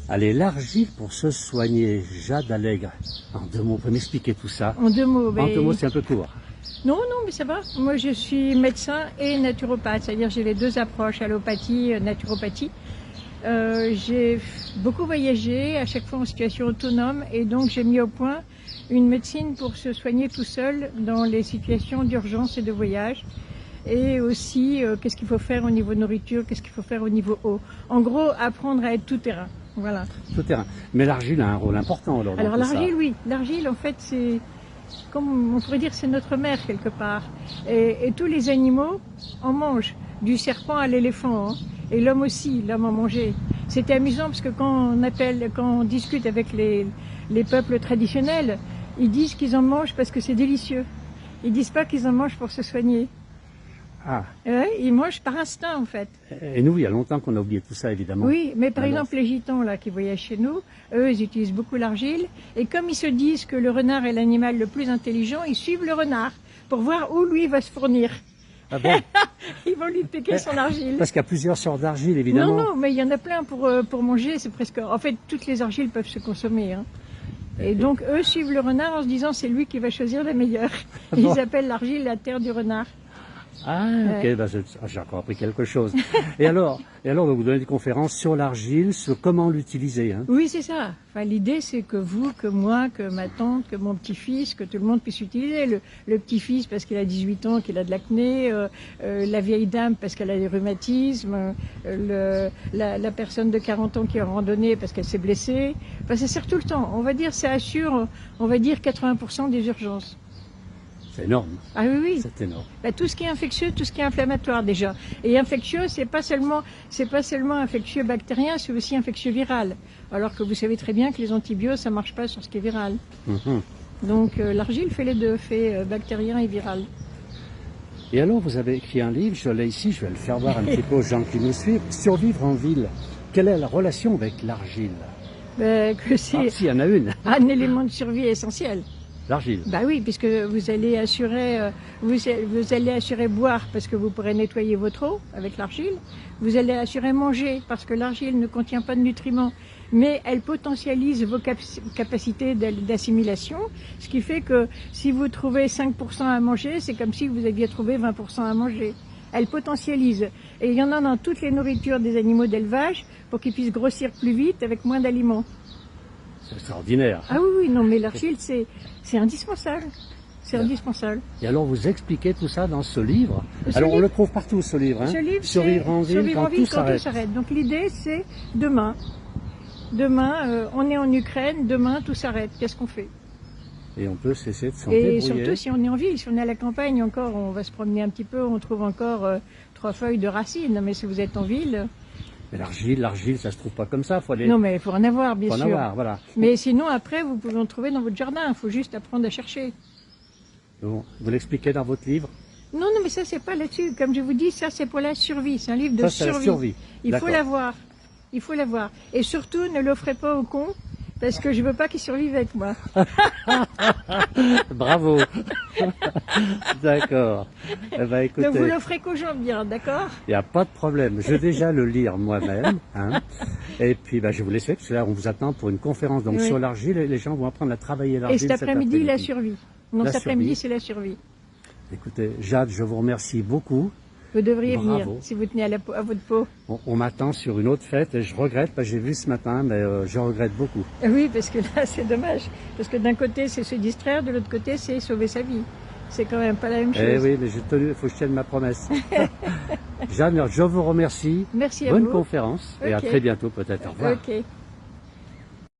Allez, l'argile pour se soigner, Jade Allègre. En 2 mots, vous pouvez m'expliquer tout ça? En 2 mots. En 2 mots, c'est un peu court. Non, mais ça va. Moi, je suis médecin et naturopathe, c'est-à-dire j'ai les 2 approches, allopathie, naturopathie. J'ai beaucoup voyagé, à chaque fois en situation autonome, et donc j'ai mis au point une médecine pour se soigner tout seul dans les situations d'urgence et de voyage. Et aussi, qu'est-ce qu'il faut faire au niveau nourriture, qu'est-ce qu'il faut faire au niveau eau. En gros, apprendre à être tout terrain. Voilà. Tout terrain. Mais l'argile a un rôle important alors. Alors l'argile, oui. L'argile, en fait, c'est, comme on pourrait dire, c'est notre mère quelque part. Et tous les animaux en mangent, du serpent à l'éléphant. Hein. Et l'homme aussi, l'homme en mangeait. C'était amusant parce que quand on discute avec les peuples traditionnels, ils disent qu'ils en mangent parce que c'est délicieux. Ils disent pas qu'ils en mangent pour se soigner. Ah. Ils mangent par instinct en fait. Et nous, il y a longtemps qu'on a oublié tout ça évidemment. Oui, mais par exemple les gitans là qui voyagent chez nous, eux ils utilisent beaucoup l'argile. Et comme ils se disent que le renard est l'animal le plus intelligent, ils suivent le renard pour voir où lui va se fournir. Ah bon? Ils vont lui piquer son argile. Parce qu'il y a plusieurs sortes d'argile évidemment. Non, mais il y en a plein pour manger. C'est presque. En fait, toutes les argiles peuvent se consommer. Hein. Et donc eux suivent le renard en se disant c'est lui qui va choisir la meilleure. Ils appellent l'argile la terre du renard. Ah, ok, bah, j'ai encore appris quelque chose. et alors, vous donnez des conférences sur l'argile, sur comment l'utiliser. Hein. Oui, c'est ça. Enfin, l'idée, c'est que vous, que moi, que ma tante, que mon petit-fils, que tout le monde puisse utiliser. Le petit-fils parce qu'il a 18 ans, qu'il a de l'acné, la vieille dame parce qu'elle a des rhumatismes, la personne de 40 ans qui est en randonnée parce qu'elle s'est blessée. Enfin, ça sert tout le temps. On va dire, ça assure, 80% des urgences. C'est énorme. Ah oui. C'est énorme. Bah, tout ce qui est infectieux, tout ce qui est inflammatoire déjà. Et infectieux, c'est pas seulement infectieux bactérien, c'est aussi infectieux viral. Alors que vous savez très bien que les antibiotiques, ça marche pas sur ce qui est viral. Donc l'argile fait les deux, fait bactérien et viral. Et alors vous avez écrit un livre, je l'ai ici, je vais le faire voir un petit peu aux gens qui nous suivent. Survivre en ville. Quelle est la relation avec l'argile? C'est s'il y en a une. Un élément de survie essentiel. L'argile. Bah oui, puisque vous allez assurer boire parce que vous pourrez nettoyer votre eau avec l'argile. Vous allez assurer manger parce que l'argile ne contient pas de nutriments, mais elle potentialise vos capacités d'assimilation. Ce qui fait que si vous trouvez 5% à manger, c'est comme si vous aviez trouvé 20% à manger. Elle potentialise. Et il y en a dans toutes les nourritures des animaux d'élevage pour qu'ils puissent grossir plus vite avec moins d'aliments. C'est extraordinaire. Ah oui, non, mais l'argile, c'est indispensable. C'est indispensable. Et alors, vous expliquez tout ça dans ce livre. Alors, on le trouve partout, ce livre. Hein. Ce livre, Survivre en ville quand tout s'arrête. Donc, l'idée, c'est demain. Demain, on est en Ukraine, demain, tout s'arrête. Qu'est-ce qu'on fait? Et on peut cesser de s'en débrouiller. Et surtout, si on est en ville, si on est à la campagne encore, on va se promener un petit peu, on trouve encore 3 feuilles de racines. Mais si vous êtes en ville... Mais l'argile, ça se trouve pas comme ça. Non, mais il faut en avoir, bien sûr. Il faut en avoir, voilà. Mais sinon, après, vous pouvez en trouver dans votre jardin. Il faut juste apprendre à chercher. Bon, vous l'expliquez dans votre livre? Non, mais ça, c'est pas là-dessus. Comme je vous dis, ça, c'est pour la survie. C'est un livre de survie. La survie. Il faut l'avoir. Il faut l'avoir. Et surtout, ne l'offrez pas aux cons, parce que je veux pas qu'ils survivent avec moi. Bravo. D'accord. Eh ben, écoutez, donc vous l'offrez qu'aux gens bien, d'accord? Il n'y a pas de problème. Je vais déjà le lire moi-même. Hein. Et puis je vais vous laisser, parce que là on vous attend pour une conférence donc, sur l'argile et les gens vont apprendre à travailler l'argile. Et cet après-midi, la survie. Donc cet après-midi, c'est la survie. Écoutez, Jade, je vous remercie beaucoup. Vous devriez venir, si vous tenez à votre peau. On m'attend sur une autre fête et je regrette, parce que j'ai vu ce matin, mais je regrette beaucoup. Oui, parce que là, c'est dommage. Parce que d'un côté, c'est se distraire, de l'autre côté, c'est sauver sa vie. C'est quand même pas la même chose. Eh oui, mais il faut que je tienne ma promesse. Jeanne, je vous remercie. Merci à vous. Bonne conférence et à très bientôt peut-être. Au revoir. Ok.